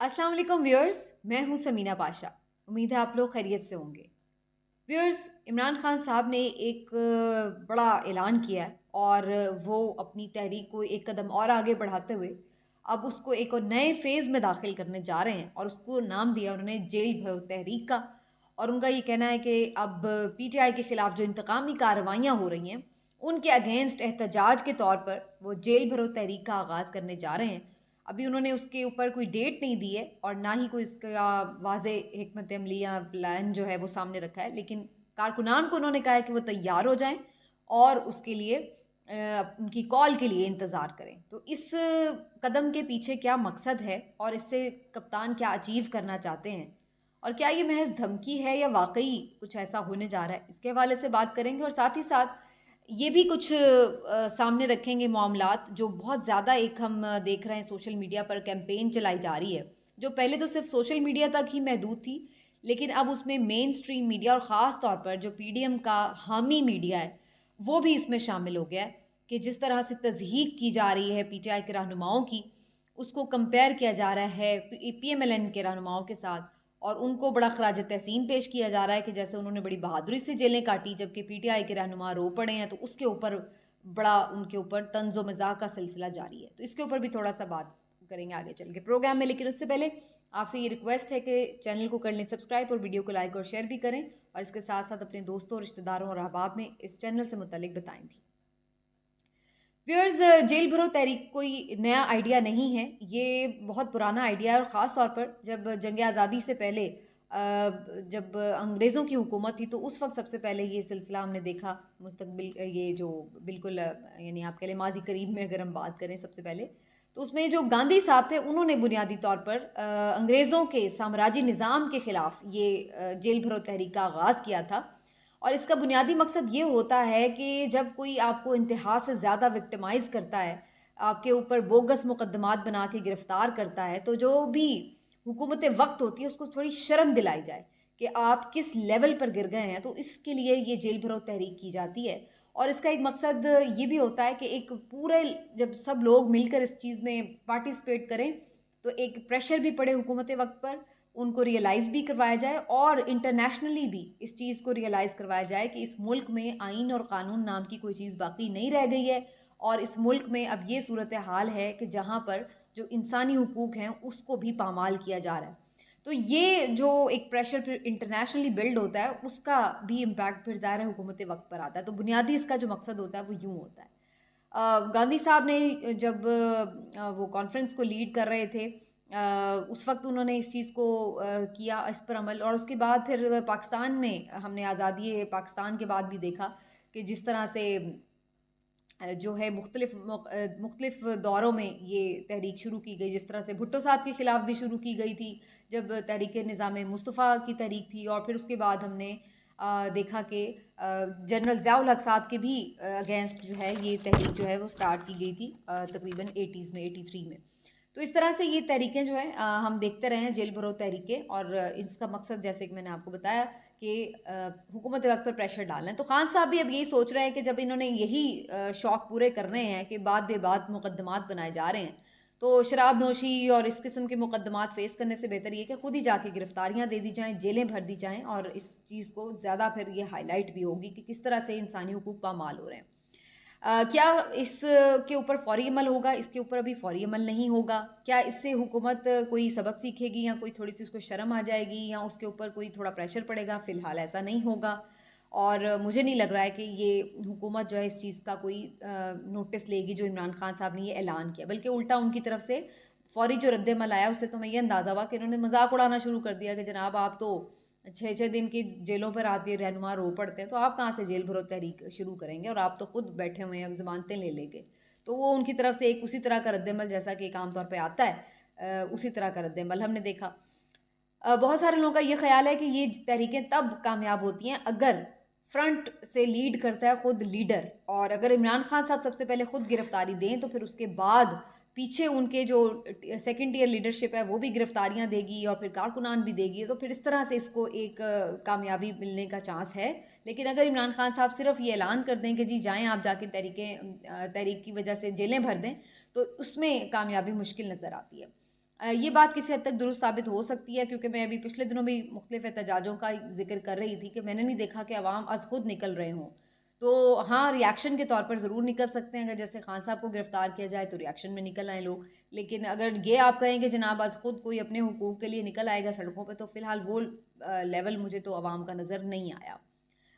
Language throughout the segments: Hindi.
अस्सलाम वालेकुम व्यूअर्स, मैं हूं समीना पाशा। उम्मीद है आप लोग खैरियत से होंगे। व्यूअर्स, इमरान खान साहब ने एक बड़ा ऐलान किया है और वो अपनी तहरीक को एक कदम और आगे बढ़ाते हुए अब उसको एक और नए फेज़ में दाखिल करने जा रहे हैं और उसको नाम दिया उन्होंने जेल भरो तहरीक का। और उनका ये कहना है कि अब पीटीआई के ख़िलाफ़ जो इंतकामी कार्रवाइयाँ हो रही हैं उनके अगेंस्ट एहतजाज के तौर पर वो जेल भरो तहरीक का आगाज़ करने जा रहे हैं। अभी उन्होंने उसके ऊपर कोई डेट नहीं दी है और ना ही कोई उसका वाज़े हिकमत अमली या प्लान जो है वो सामने रखा है, लेकिन कारकुनान को उन्होंने कहा है कि वो तैयार हो जाएं और उसके लिए उनकी कॉल के लिए इंतज़ार करें। तो इस कदम के पीछे क्या मकसद है और इससे कप्तान क्या अचीव करना चाहते हैं और क्या ये महज धमकी है या वाकई कुछ ऐसा होने जा रहा है, इसके हवाले से बात करेंगे। और साथ ही साथ ये भी कुछ सामने रखेंगे मामलात जो बहुत ज़्यादा एक हम देख रहे हैं सोशल मीडिया पर कैंपेन चलाई जा रही है, जो पहले तो सिर्फ सोशल मीडिया तक ही महदूद थी, लेकिन अब उसमें मेन स्ट्रीम मीडिया और ख़ास तौर पर जो पीडीएम का हामी मीडिया है वो भी इसमें शामिल हो गया है कि जिस तरह से तज़हीक की जा रही है पीटीआई के रहनुमाओं की, उसको कंपेयर किया जा रहा है पीएमएलएन के रहनुमाओं के साथ और उनको बड़ा खराज तहसीन पेश किया जा रहा है कि जैसे उन्होंने बड़ी बहादुरी से जेलें काटी, जबकि पीटीआई के रहनुमा रो पड़े हैं। तो उसके ऊपर बड़ा उनके ऊपर तंज़ो मज़ाक का सिलसिला जारी है। तो इसके ऊपर भी थोड़ा सा बात करेंगे आगे चल के प्रोग्राम में, लेकिन उससे पहले आपसे ये रिक्वेस्ट है कि चैनल को कर लें सब्सक्राइब और वीडियो को लाइक और शेयर भी करें और इसके साथ साथ अपने दोस्तों, रिश्तेदारों और अहबाब में इस चैनल से मुतल्लिक बताएं भी। व्यूअर्स, जेल भरो तहरीक कोई नया आइडिया नहीं है, ये बहुत पुराना आइडिया है और ख़ास तौर पर जब जंग आज़ादी से पहले जब अंग्रेज़ों की हुकूमत थी तो उस वक्त सबसे पहले ये सिलसिला हमने देखा। मुस्तकबिल ये जो बिल्कुल यानी आप कह लें माजी करीब में अगर हम बात करें सबसे पहले, तो उसमें जो गांधी साहब थे उन्होंने बुनियादी तौर पर अंग्रेज़ों के साम्राज्य निज़ाम के ख़िलाफ़ ये जेल भरो तहरीक का आगाज़ किया था। और इसका बुनियादी मकसद ये होता है कि जब कोई आपको इंतहा से ज़्यादा विक्टिमाइज़ करता है, आपके ऊपर बोगस मुकदमात बना के गिरफ़्तार करता है, तो जो भी हुकूमत वक्त होती है उसको थोड़ी शर्म दिलाई जाए कि आप किस लेवल पर गिर गए हैं। तो इसके लिए ये जेल भरो तहरीक की जाती है और इसका एक मकसद ये भी होता है कि एक पूरे जब सब लोग मिलकर इस चीज़ में पार्टिसिपेट करें तो एक प्रेशर भी पड़े हुकूमत वक्त पर, उनको रियलाइज़ भी करवाया जाए और इंटरनेशनली भी इस चीज़ को रियलाइज़ करवाया जाए कि इस मुल्क में आइन और कानून नाम की कोई चीज़ बाकी नहीं रह गई है और इस मुल्क में अब ये सूरत हाल है कि जहाँ पर जो इंसानी हुकूक हैं उसको भी पामाल किया जा रहा है। तो ये जो एक प्रेशर फिर इंटरनेशनली बिल्ड होता है उसका भी इम्पैक्ट फिर ज़ाहिर है हुकूमत वक्त पर आता है। तो बुनियादी इसका जो मकसद होता है वो यूँ होता है। गांधी साहब ने जब वो कॉन्फ्रेंस को लीड कर रहे थे, उस वक्त उन्होंने इस चीज़ को किया, इस पर अमल। और उसके बाद फिर पाकिस्तान में हमने आज़ादी पाकिस्तान के बाद भी देखा कि जिस तरह से जो है मुख्तलिफ दौरों में ये तहरीक शुरू की गई। जिस तरह से भुट्टो साहब के ख़िलाफ़ भी शुरू की गई थी जब तहरीक निज़ाम मुस्तफ़ा की तहरीक थी, और फिर उसके बाद हमने देखा कि जनरल ज़ियाउल हक साहब के भी अगेंस्ट जो है ये तहरीक जो है वो स्टार्ट की गई थी तकरीबन 80s में, 83 में। तो इस तरह से ये तहरीकें जो है हम देखते रहे हैं जेल भरो तहरीकें, और इसका मकसद जैसे कि मैंने आपको बताया कि हुकूमत वक्त पर प्रेशर डालना है। तो खान साहब भी अब यही सोच रहे हैं कि जब इन्होंने यही शौक़ पूरे करने हैं कि बाद बे बाद मुकदमात बनाए जा रहे हैं, तो शराब नोशी और इस किस्म के मुकदमात फ़ेस करने से बेहतर ये कि खुद ही जाके गिरफ्तारियां दे दी जाएं, जेलें भर दी जाएं, और इस चीज़ को ज़्यादा फिर ये हाईलाइट भी होगी कि किस तरह से इंसानी हुकूक पामाल हो रहे हैं। क्या इस के ऊपर फ़ौरी अमल होगा? इसके ऊपर अभी फ़ौरी अमल नहीं होगा। क्या इससे हुकूमत कोई सबक सीखेगी या कोई थोड़ी सी उसको शर्म आ जाएगी या उसके ऊपर कोई थोड़ा प्रेशर पड़ेगा? फ़िलहाल ऐसा नहीं होगा और मुझे नहीं लग रहा है कि ये हुकूमत जो है इस चीज़ का कोई नोटिस लेगी जो इमरान खान साहब ने ये ऐलान किया, बल्कि उल्टा उनकी तरफ से फ़ौरी जो रद्द-ए-अमल आया उससे तो मैं ये अंदाज़ा हुआ कि इन्होंने मजाक उड़ाना शुरू कर दिया कि जनाब आप तो 6-6 दिन की जेलों पर आपके रहनुमा रो पड़ते हैं, तो आप कहाँ से जेल भरो तहरीक शुरू करेंगे और आप तो खुद बैठे हुए हैं ज़मानतें ले लेके। तो वो उनकी तरफ से एक उसी तरह का रद्द-ए-अमल जैसा कि एक आम तौर पे आता है, उसी तरह का रद्द-ए-अमल हमने देखा। बहुत सारे लोगों का ये ख्याल है कि ये तहरीकें तब कामयाब होती हैं अगर फ्रंट से लीड करता है खुद लीडर, और अगर इमरान खान साहब सबसे पहले खुद गिरफ्तारी दें तो फिर उसके बाद पीछे उनके जो सेकंड ईयर लीडरशिप है वो भी गिरफ्तारियां देगी और फिर कारकुनान भी देगी। तो फिर इस तरह से इसको एक कामयाबी मिलने का चांस है। लेकिन अगर इमरान खान साहब सिर्फ ये ऐलान कर दें कि जी जाएं आप जाके तहरीक की वजह से जेलें भर दें, तो उसमें कामयाबी मुश्किल नज़र आती है। ये बात किसी हद तक दुरुस्त साबित हो सकती है, क्योंकि मैं अभी पिछले दिनों भी मुख्तलिफ एहतजाजों का जिक्र कर रही थी कि मैंने नहीं देखा कि अवाम अज खुद निकल रहे हों। तो हाँ, रिएक्शन के तौर पर ज़रूर निकल सकते हैं, अगर जैसे खान साहब को गिरफ़्तार किया जाए तो रिएक्शन में निकल आए लोग। लेकिन अगर ये आप कहें कि जनाब अज खुद कोई अपने हुकूक के लिए निकल आएगा सड़कों पर, तो फ़िलहाल वो लेवल मुझे तो अवाम का नज़र नहीं आया।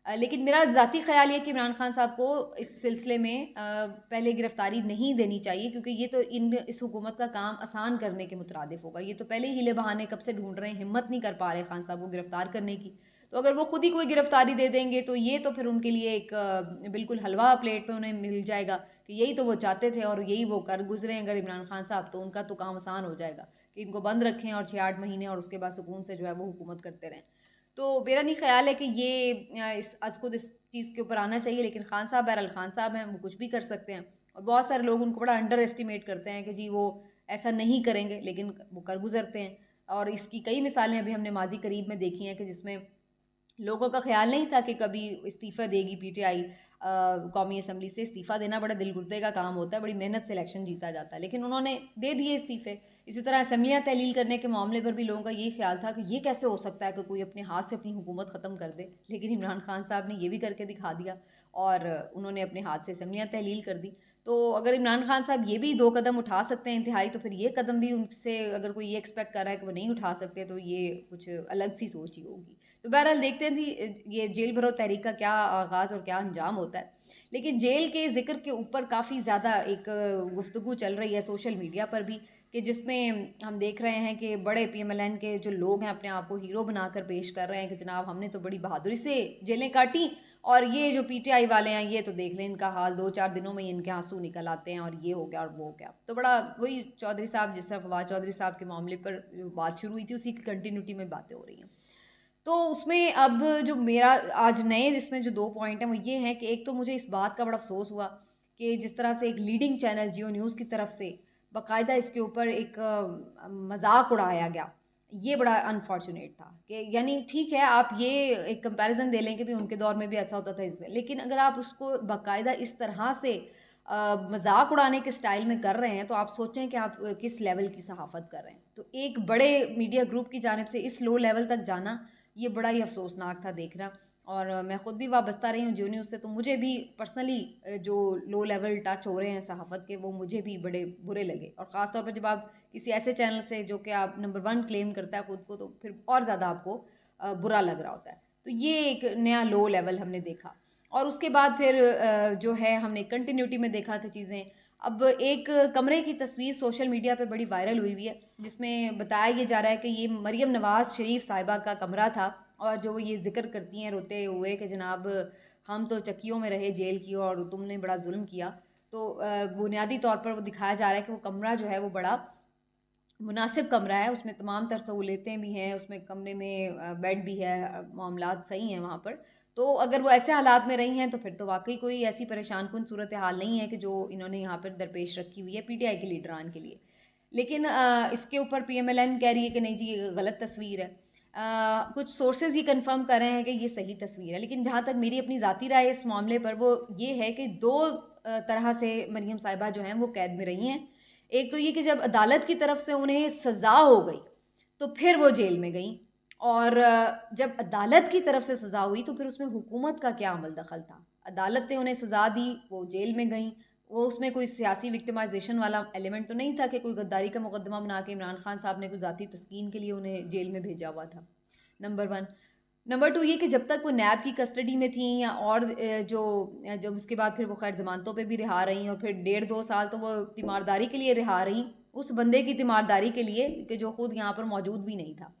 लेकिन मेरा ज़ाती ख़्याल ये कि इमरान खान साहब को इस सिलसिले में पहले गिरफ़्तारी नहीं देनी चाहिए, क्योंकि ये तो इस हुकूमत का काम आसान करने के मुतरादिफ़ होगा। ये तो पहले ही हीले बहाने कब से ढूंढ रहे हैं, हिम्मत नहीं कर पा रहे खान साहब को गिरफ़्तार करने की। तो अगर वो खुद ही कोई गिरफ़्तारी दे देंगे तो ये तो फिर उनके लिए एक बिल्कुल हलवा प्लेट पे उन्हें मिल जाएगा कि यही तो वो चाहते थे और यही वो कर गुजरे हैं अगर इमरान खान साहब, तो उनका तो काम आसान हो जाएगा कि इनको बंद रखें और 6-8 महीने और उसके बाद सुकून से जो है वो हुकूमत करते रहें। तो मेरा नहीं ख्याल है कि ये इस खुद इस चीज़ के ऊपर आना चाहिए। लेकिन खान साहब बहरहाल खान साहब हैं, वो कुछ भी कर सकते हैं और बहुत सारे लोग उनको बड़ा अंडर एस्टिमेट करते हैं कि जी वो ऐसा नहीं करेंगे, लेकिन वो कर गुजरते हैं। और इसकी कई मिसालें अभी हमने माजी करीब में देखी हैं कि जिसमें लोगों का ख्याल नहीं था कि कभी इस्तीफ़ा देगी पीटीआई। कौमी असम्बली से इस्तीफ़ा देना बड़ा दिलगुर्दे का काम होता है, बड़ी मेहनत से इलेक्शन जीता जाता है, लेकिन उन्होंने दे दिए इस्तीफ़े। इसी तरह असम्बलियाँ तहलील करने के मामले पर भी लोगों का यही ख्याल था कि ये कैसे हो सकता है कि कोई अपने हाथ से अपनी हुकूमत ख़त्म कर दे, लेकिन इमरान खान साहब ने ये भी करके दिखा दिया और उन्होंने अपने हाथ से असम्बलियाँ तहलील कर दी। तो अगर इमरान खान साहब ये भी 2 कदम उठा सकते हैं इंतहाई, तो फिर ये कदम भी उनसे अगर कोई ये एक्सपेक्ट कर रहा है कि वो नहीं उठा सकते, तो ये कुछ अलग सी सोच ही होगी। तो बहरहाल देखते हैं थी ये जेल भरो तहरीक का क्या आगाज़ और क्या अंजाम होता है। लेकिन जेल के ज़िक्र के ऊपर काफ़ी ज़्यादा एक गुफ्तगू चल रही है सोशल मीडिया पर भी, कि जिसमें हम देख रहे हैं कि बड़े पीएमएलएन के जो लोग हैं अपने आप को हीरो बनाकर पेश कर रहे हैं कि जनाब हमने तो बड़ी बहादुरी से जेलें काटी और ये जो पीटीआई वाले हैं ये तो देख लें इनका हाल, 2-4 दिनों में ही इनके आंसू निकल आते हैं और ये हो गया और वो हो गया। तो बड़ा वही चौधरी साहब, जिस तरह फवाद चौधरी साहब के मामले पर जो बात शुरू हुई थी उसी की कंटिन्यूटी में बातें हो रही हैं। तो उसमें अब जो मेरा आज नए इसमें जो 2 पॉइंट हैं वो ये हैं कि एक तो मुझे इस बात का बड़ा अफ़सोस हुआ कि जिस तरह से एक लीडिंग चैनल जियो न्यूज़ की तरफ से बाकायदा इसके ऊपर एक मजाक उड़ाया गया। ये बड़ा अनफॉर्चुनेट था कि यानी ठीक है आप ये एक कंपैरिजन दे लें कि भी उनके दौर में भी ऐसा होता था, लेकिन अगर आप उसको बाकायदा इस तरह से मजाक उड़ाने के स्टाइल में कर रहे हैं तो आप सोचें कि आप किस लेवल की सहाफ़त कर रहे हैं। तो एक बड़े मीडिया ग्रुप की जानिब से इस लो लेवल तक जाना, ये बड़ा ही अफसोसनाक था देखना। और मैं ख़ुद भी वाबस्ता रही हूँ जियो न्यूज़ से, तो मुझे भी पर्सनली जो लो लेवल टच हो रहे हैं सहाफ़त के, वो मुझे भी बड़े बुरे लगे। और ख़ास तौर पर जब आप किसी ऐसे चैनल से जो कि आप नंबर 1 क्लेम करता है ख़ुद को, तो फिर और ज़्यादा आपको बुरा लग रहा होता है। तो ये एक नया लो लेवल हमने देखा। और उसके बाद फिर जो है हमने कंटिन्यूटी में देखा कि चीज़ें, अब एक कमरे की तस्वीर सोशल मीडिया पे बड़ी वायरल हुई है जिसमें बताया ये जा रहा है कि ये मरियम नवाज़ शरीफ साहिबा का कमरा था और जो ये जिक्र करती हैं रोते हुए कि जनाब हम तो चक्कियों में रहे जेल की और तुमने बड़ा जुल्म किया। तो बुनियादी तौर पर वो दिखाया जा रहा है कि वो कमरा जो है वो बड़ा मुनासिब कमरा है, उसमें तमाम तर सहूलतें भी हैं, उसमें कमरे में बेड भी है, मामलात सही हैं वहाँ पर। तो अगर वो ऐसे हालात में रही हैं तो फिर तो वाकई कोई ऐसी परेशान कुन सूरत हाल नहीं है कि जो इन्होंने यहाँ पर दरपेश रखी हुई है पीटीआई के लीडरान के लिए। लेकिन इसके ऊपर पीएमएलएन कह रही है कि नहीं जी ये गलत तस्वीर है। कुछ सोर्सेज ये कंफर्म कर रहे हैं कि ये सही तस्वीर है, लेकिन जहाँ तक मेरी अपनी ज़ाती राय इस मामले पर वो ये है कि 2 तरह से मरियम साहिबा जो हैं वो कैद में रही हैं। एक तो ये कि जब अदालत की तरफ से उन्हें सज़ा हो गई तो फिर वो जेल में गई, और जब अदालत की तरफ से सज़ा हुई तो फिर उसमें हुकूमत का क्या अमल दखल था। अदालत ने उन्हें सज़ा दी, वो जेल में गई, वो उसमें कोई सियासी विक्टिमाइजेशन वाला एलिमेंट तो नहीं था कि कोई गद्दारी का मुकदमा बना के इमरान खान साहब ने कोई ज़ाती तस्कीन के लिए उन्हें जेल में भेजा हुआ था, नंबर 1। नंबर 2 ये कि जब तक वो नैब की कस्टडी में थी या और जब उसके बाद फिर वो खैर ज़मानतों पे भी रिहा रही और फिर 1.5-2 साल तो वो तीमारदारी के लिए रिहा रही, उस बंदे की तीमारदारी के लिए कि जो खुद यहाँ पर मौजूद भी नहीं था।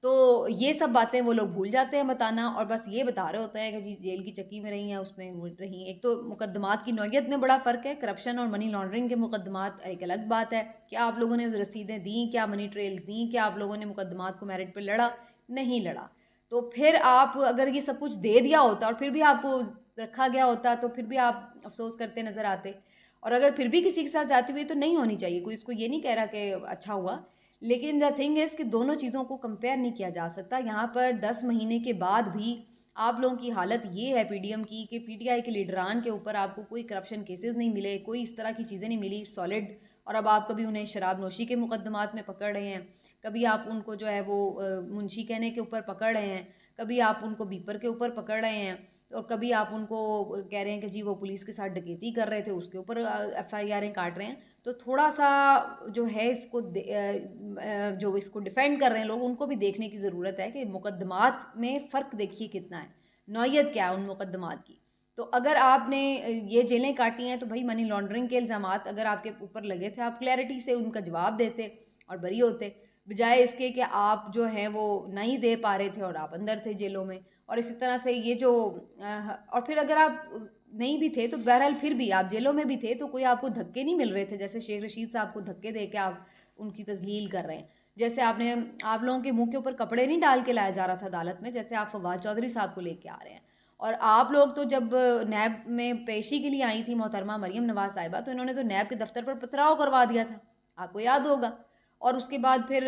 तो ये सब बातें वो लोग भूल जाते हैं बताना और बस ये बता रहे होते हैं कि जी जेल की चक्की में रही हैं, उसमें वो रही। एक तो मुकद्दमात की नौइयत में बड़ा फ़र्क है, करप्शन और मनी लॉन्ड्रिंग के मुकद्दमात एक अलग बात है। क्या आप लोगों ने रसीदें दी, क्या मनी ट्रेल्स दी, क्या आप लोगों ने मुकद्दमात को मेरिट पर लड़ा, नहीं लड़ा। तो फिर आप अगर ये सब कुछ दे दिया होता और फिर भी आपको रखा गया होता तो फिर भी आप अफसोस करते नज़र आते। और अगर फिर भी किसी के साथ जाती हुई तो नहीं होनी चाहिए, कोई इसको ये नहीं कह रहा कि अच्छा हुआ, लेकिन द थिंग इज़ कि दोनों चीज़ों को कंपेयर नहीं किया जा सकता। यहाँ पर 10 महीने के बाद भी आप लोगों की हालत ये है पीडीएम की कि पीटीआई के लीडरान के ऊपर आपको कोई करप्शन केसेस नहीं मिले, कोई इस तरह की चीज़ें नहीं मिली सॉलिड, और अब आप कभी उन्हें शराब नोशी के मुकदमात में पकड़ रहे हैं, कभी आप उनको जो है वो मुंशी कहने के ऊपर पकड़ रहे हैं, कभी आप उनको बीपर के ऊपर पकड़ रहे हैं, और कभी आप उनको कह रहे हैं कि जी वो पुलिस के साथ डकैती कर रहे थे, उसके ऊपर FIR काट रहे हैं। तो थोड़ा सा जो है इसको जो इसको डिफेंड कर रहे हैं लोग, उनको भी देखने की ज़रूरत है कि मुकदमात में फ़र्क देखिए कितना है, नौयत क्या है उन मुकदमात की। तो अगर आपने ये जेलें काटी हैं तो भाई मनी लॉन्ड्रिंग के इल्ज़ामात अगर आपके ऊपर लगे थे, आप क्लैरिटी से उनका जवाब देते और बरी होते, बजाय इसके कि आप जो हैं वो नहीं दे पा रहे थे और आप अंदर थे जेलों में। और इसी तरह से ये जो और फिर अगर आप नहीं भी थे तो बहरहाल फिर भी आप जेलों में भी थे तो कोई आपको धक्के नहीं मिल रहे थे, जैसे शेख रशीद साहब को धक्के दे के आप उनकी तजलील कर रहे हैं। जैसे आप लोगों के मुंह के ऊपर कपड़े नहीं डाल के लाया जा रहा था अदालत में, जैसे आप फवाद चौधरी साहब को लेके आ रहे हैं। और आप लोग तो जब नैब में पेशी के लिए आई थी मोहतरमा मरियम नवाज साहिबा, तो इन्होंने तो नैब के दफ्तर पर पथराव करवा दिया था, आपको याद होगा। और उसके बाद फिर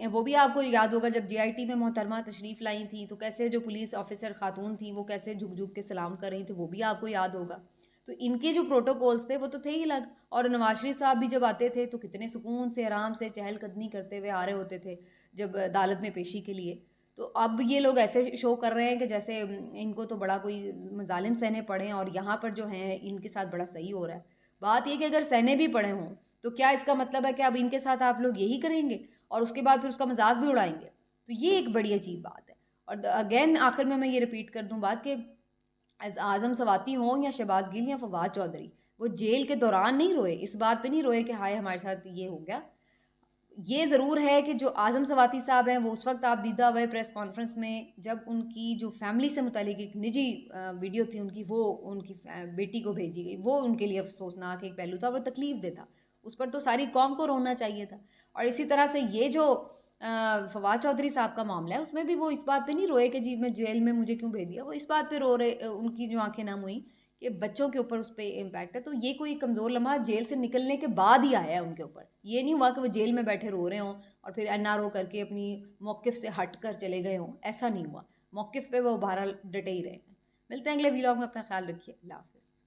वो भी आपको याद होगा जब JIT में मोहतरमा तशरीफ़ लाई थी तो कैसे जो पुलिस ऑफिसर खातून थी वो कैसे झुक झुक के सलाम कर रही थी, वो भी आपको याद होगा। तो इनके जो प्रोटोकॉल्स थे वो तो थे ही अलग। और नवाज शरीफ साहब भी जब आते थे तो कितने सुकून से आराम से चहलकदमी करते हुए आ रहे होते थे जब अदालत में पेशी के लिए। तो अब ये लोग ऐसे शो कर रहे हैं कि जैसे इनको तो बड़ा कोई मजालिम सहने पड़े हैं और यहाँ पर जो हैं इनके साथ बड़ा सही हो रहा है। बात ये कि अगर सहने भी पड़े हों तो क्या इसका मतलब है कि अब इनके साथ आप लोग यही करेंगे और उसके बाद फिर उसका मजाक भी उड़ाएंगे? तो ये एक बड़ी अजीब बात है। और अगेन आखिर में मैं ये रिपीट कर दूं बात कि आज़म सवाती हों या शहबाज गिल या फवाद चौधरी, वो जेल के दौरान नहीं रोए, इस बात पे नहीं रोए कि हाय हमारे साथ ये हो गया। ये ज़रूर है कि जो आज़म सवाती साहब हैं वो उस वक्त आप दीदा हुए प्रेस कॉन्फ्रेंस में जब उनकी जो फैमिली से मुतालिक एक निजी वीडियो थी उनकी, वो उनकी बेटी को भेजी गई, वो उनके लिए अफसोसनाक एक पहलू था, वो तकलीफ देता, उस पर तो सारी कौम को रोना चाहिए था। और इसी तरह से ये जो फवाद चौधरी साहब का मामला है उसमें भी वो इस बात पे नहीं रोए कि जी मैं जेल में मुझे क्यों भेज दिया, वो इस बात पे रो रहे, उनकी जो आंखें नम हुई कि बच्चों के ऊपर उस पर इम्पैक्ट है। तो ये कोई कमज़ोर लम्हा जेल से निकलने के बाद ही आया है उनके ऊपर, ये नहीं हुआ कि वो जेल में बैठे रो रहे हों और फिर NRO करके अपनी मौक़िफ़ से हट कर चले गए हों, ऐसा नहीं हुआ। मौक़िफ़ पे वो बहरहाल डटे ही रहे हैं। मिलते हैं अगले वीलॉग में, अपना ख्याल रखिए, अल्लाह हाफ़िज़।